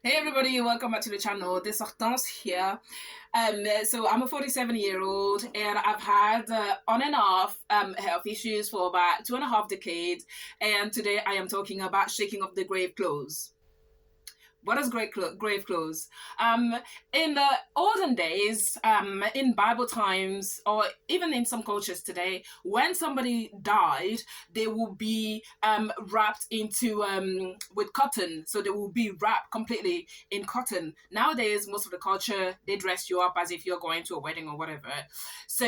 Hey everybody, welcome back to the channel. This is Hortense here. So I'm a 47-year-old and I've had on and off health issues for about 2.5 decades. And today I am talking about shaking off the grave clothes. What is grave clothes? Um, in the olden days, in Bible times, or even in some cultures today, when somebody died, they will be wrapped into with cotton. So they will be wrapped completely in cotton. Nowadays, most of the culture they dress you up as if you're going to a wedding or whatever. So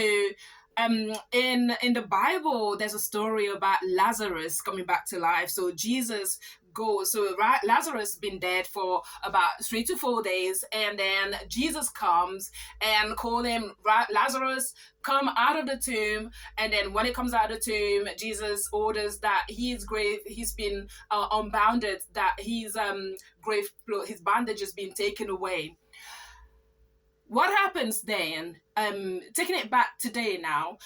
in the Bible, there's a story about Lazarus coming back to life. So Jesus goes. So Lazarus been dead for about 3 to 4 days, and then Jesus comes and call him Lazarus, come out of the tomb. And then when he comes out of the tomb, Jesus orders that he's been unbounded, that his bandage has been taken away. What happens then? Taking it back today now,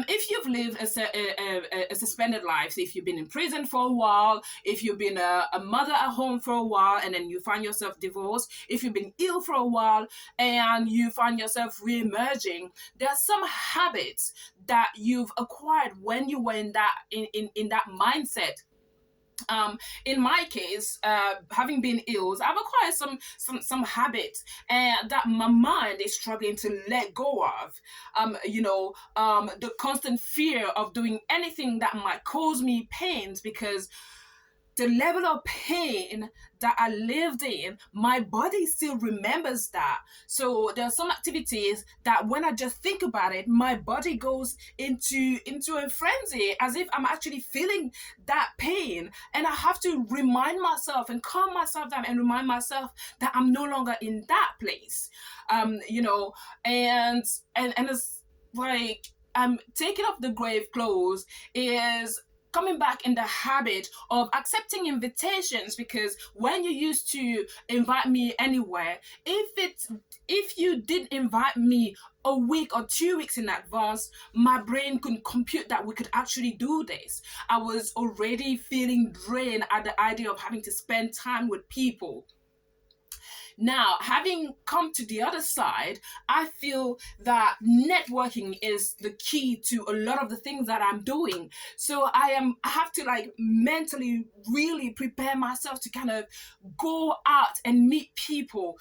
if you've lived a suspended life, so if you've been in prison for a while, if you've been a mother at home for a while and then you find yourself divorced, if you've been ill for a while and you find yourself re-emerging, there are some habits that you've acquired when you were in that mindset. In my case, having been ill, I've acquired some habits and that my mind is struggling to let go of. The constant fear of doing anything that might cause me pains, because the level of pain that I lived in, my body still remembers that. So there are some activities that when I just think about it, my body goes into a frenzy, as if I'm actually feeling that pain. And I have to remind myself and calm myself down and remind myself that I'm no longer in that place. And it's like taking off the grave clothes is coming back in the habit of accepting invitations, because when you used to invite me anywhere, if you did invite me a week or 2 weeks in advance, my brain couldn't compute that we could actually do this. I was already feeling drained at the idea of having to spend time with people. Now, having come to the other side, I feel that networking is the key to a lot of the things that I'm doing. So I have to like mentally really prepare myself to kind of go out and meet people.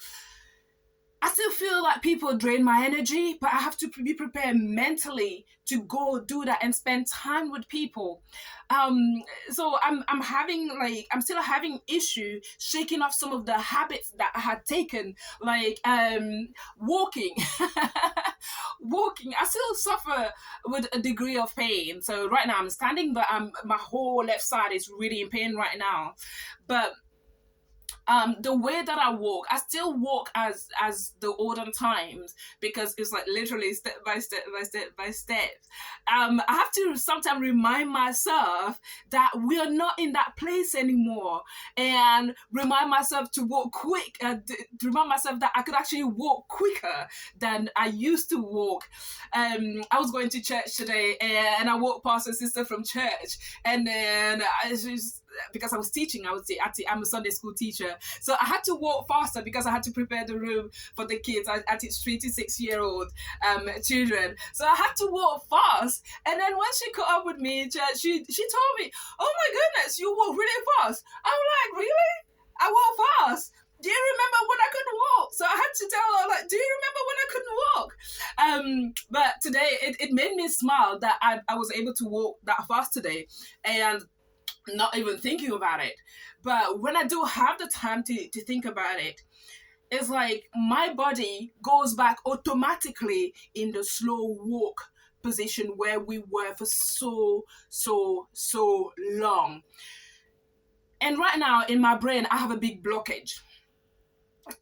I still feel like people drain my energy, but I have to be prepared mentally to go do that and spend time with people. So I'm still having issue shaking off some of the habits that I had taken, like walking. Walking. I still suffer with a degree of pain. So right now I'm standing, but my whole left side is really in pain right now. But the way that I walk, I still walk as the olden times, because it's like literally step by step by step by step. I have to sometimes remind myself that we are not in that place anymore, and remind myself to walk quick, to remind myself that I could actually walk quicker than I used to walk. I was going to church today and I walked past a sister from church, and then I just, because I was teaching, I'm a Sunday school teacher, so I had to walk faster because I had to prepare the room for the kids. I teach 3 to 6 year old children, so I had to walk fast. And then when she caught up with me in church, she told me, "Oh my goodness, you walk really fast." I'm like, "Really? I walk fast? Do you remember when I couldn't walk?" So I had to tell her, like, "Do you remember when I couldn't walk?" But today it made me smile that I was able to walk that fast today, and not even thinking about it. But when I do have the time to think about it, it's like my body goes back automatically in the slow walk position where we were for so long. And right now in my brain, I have a big blockage.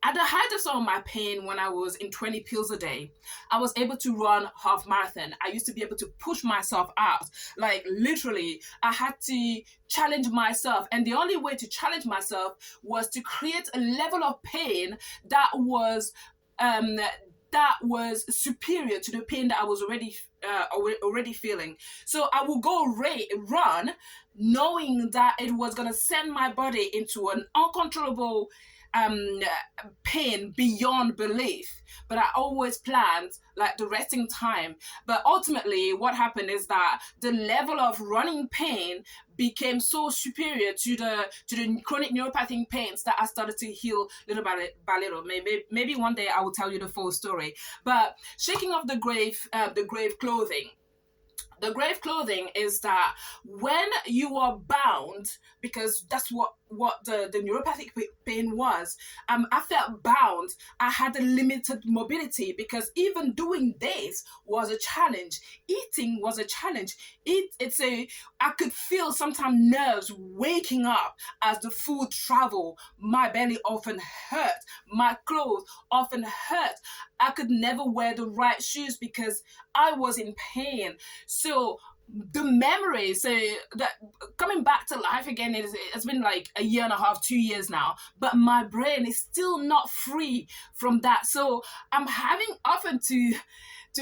At the height of some of my pain, when I was in 20 pills a day, I was able to run half marathon. I used to be able to push myself out. Like literally, I had to challenge myself. And the only way to challenge myself was to create a level of pain that was superior to the pain that I was already feeling. So I would go run, knowing that it was gonna send my body into an uncontrollable pain beyond belief, but I always planned like the resting time. But ultimately, what happened is that the level of running pain became so superior to the chronic neuropathic pains that I started to heal little by little. Maybe one day I will tell you the full story. But shaking off the grave clothing. The grave clothing is that when you are bound, because that's what the neuropathic pain was. I felt bound. I had a limited mobility because even doing this was a challenge. Eating was a challenge. I could feel sometimes nerves waking up as the food traveled. My belly often hurt. My clothes often hurt. I could never wear the right shoes because I was in pain. So the memories, that coming back to life again, it's been like a year and a half, 2 years now, but my brain is still not free from that. So I'm having often to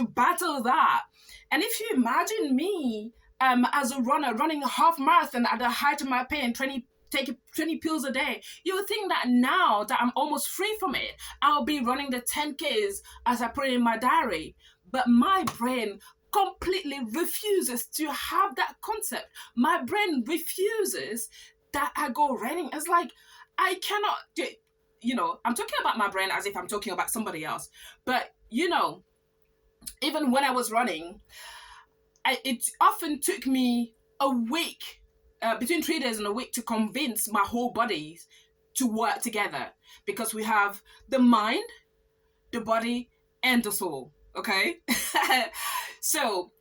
battle that. And if you imagine me as a runner running a half marathon at the height of my pain, taking 20 pills a day, you would think that now that I'm almost free from it, I'll be running the 10Ks as I put it in my diary. But my brain completely refuses to have that concept. My brain refuses that I go running. It's like, I cannot, I'm talking about my brain as if I'm talking about somebody else. But, even when I was running, it often took me a week, between 3 days and a week, to convince my whole body to work together, because we have the mind, the body, and the soul. Okay. So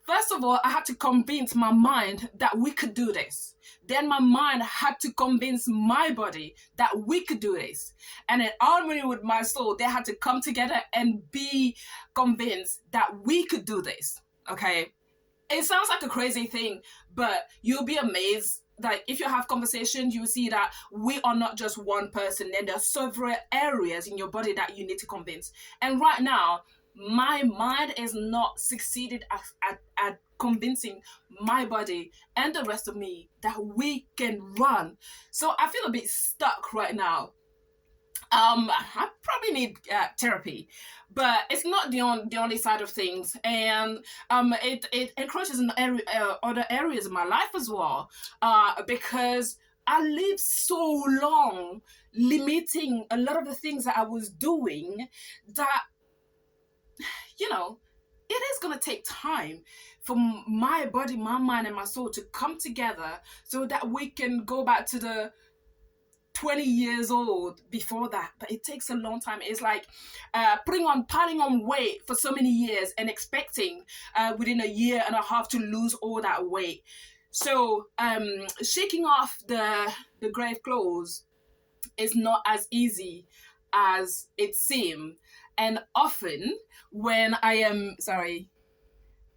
first of all, I had to convince my mind that we could do this. Then my mind had to convince my body that we could do this. And in harmony with my soul, they had to come together and be convinced that we could do this. Okay. It sounds like a crazy thing, but you'll be amazed that if you have conversations, you will see that we are not just one person. And there are several areas in your body that you need to convince. And right now, my mind is not succeeded at convincing my body and the rest of me that we can run. So I feel a bit stuck right now. I probably need therapy, but it's not the only side of things, and it encroaches in other areas of my life as well, because I lived so long limiting a lot of the things that I was doing that, it is going to take time for my body, my mind, and my soul to come together so that we can go back to the 20 years old before that. But it takes a long time. It's like piling on weight for so many years and expecting within a year and a half to lose all that weight. So shaking off the grave clothes is not as easy as it seems. And often when I am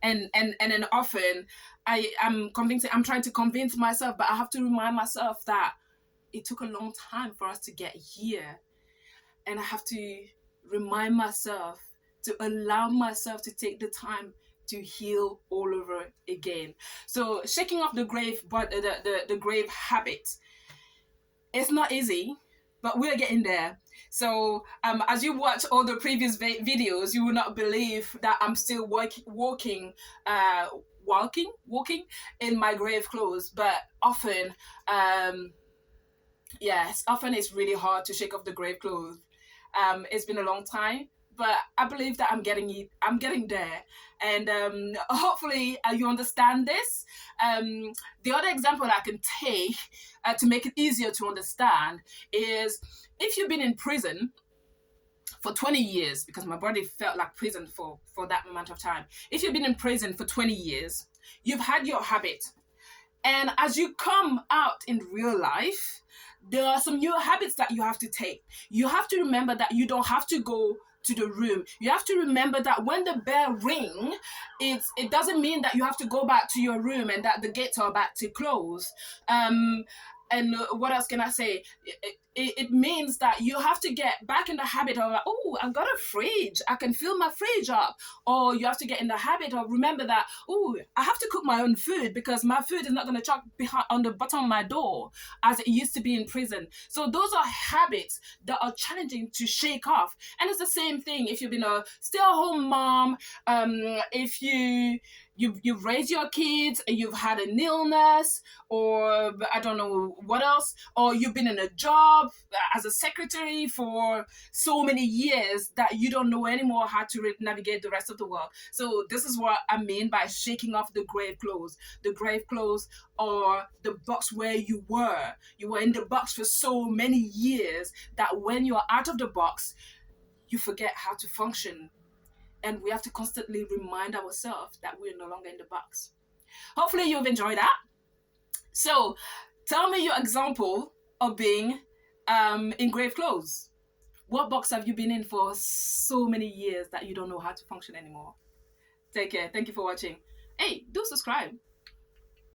and then often I'm trying to convince myself, but I have to remind myself that it took a long time for us to get here. And I have to remind myself to allow myself to take the time to heal all over again. So shaking off the grave, but the grave habit, it's not easy, but we're getting there. So as you watch all the previous videos, you will not believe that I'm still walking in my grave clothes. But often, often it's really hard to shake off the grave clothes. It's been a long time, but I believe that I'm getting there. And hopefully you understand this. The other example I can take to make it easier to understand is if you've been in prison for 20 years, because my body felt like prison for that amount of time. If you've been in prison for 20 years, you've had your habit. And as you come out in real life, there are some new habits that you have to take. You have to remember that you don't have to go to the room. You have to remember that when the bell rings, it doesn't mean that you have to go back to your room and that the gates are about to close. And what else can I say? it means that you have to get back in the habit of, oh, I've got a fridge, I can fill my fridge up. Or you have to get in the habit of, remember that, oh, I have to cook my own food because my food is not going to chuck behind on the bottom of my door as it used to be in prison. So those are habits that are challenging to shake off. And it's the same thing if you've been a stay-at-home mom, if you've raised your kids, you've had an illness, or I don't know what else, or you've been in a job as a secretary for so many years that you don't know anymore how to navigate the rest of the world. So this is what I mean by shaking off the grave clothes. The grave clothes are the box where you were. You were in the box for so many years that when you're out of the box, you forget how to function. And we have to constantly remind ourselves that we're no longer in the box. Hopefully you've enjoyed that. So tell me your example of being in grave clothes. What box have you been in for so many years that you don't know how to function anymore? Take care. Thank you for watching. Hey, do subscribe.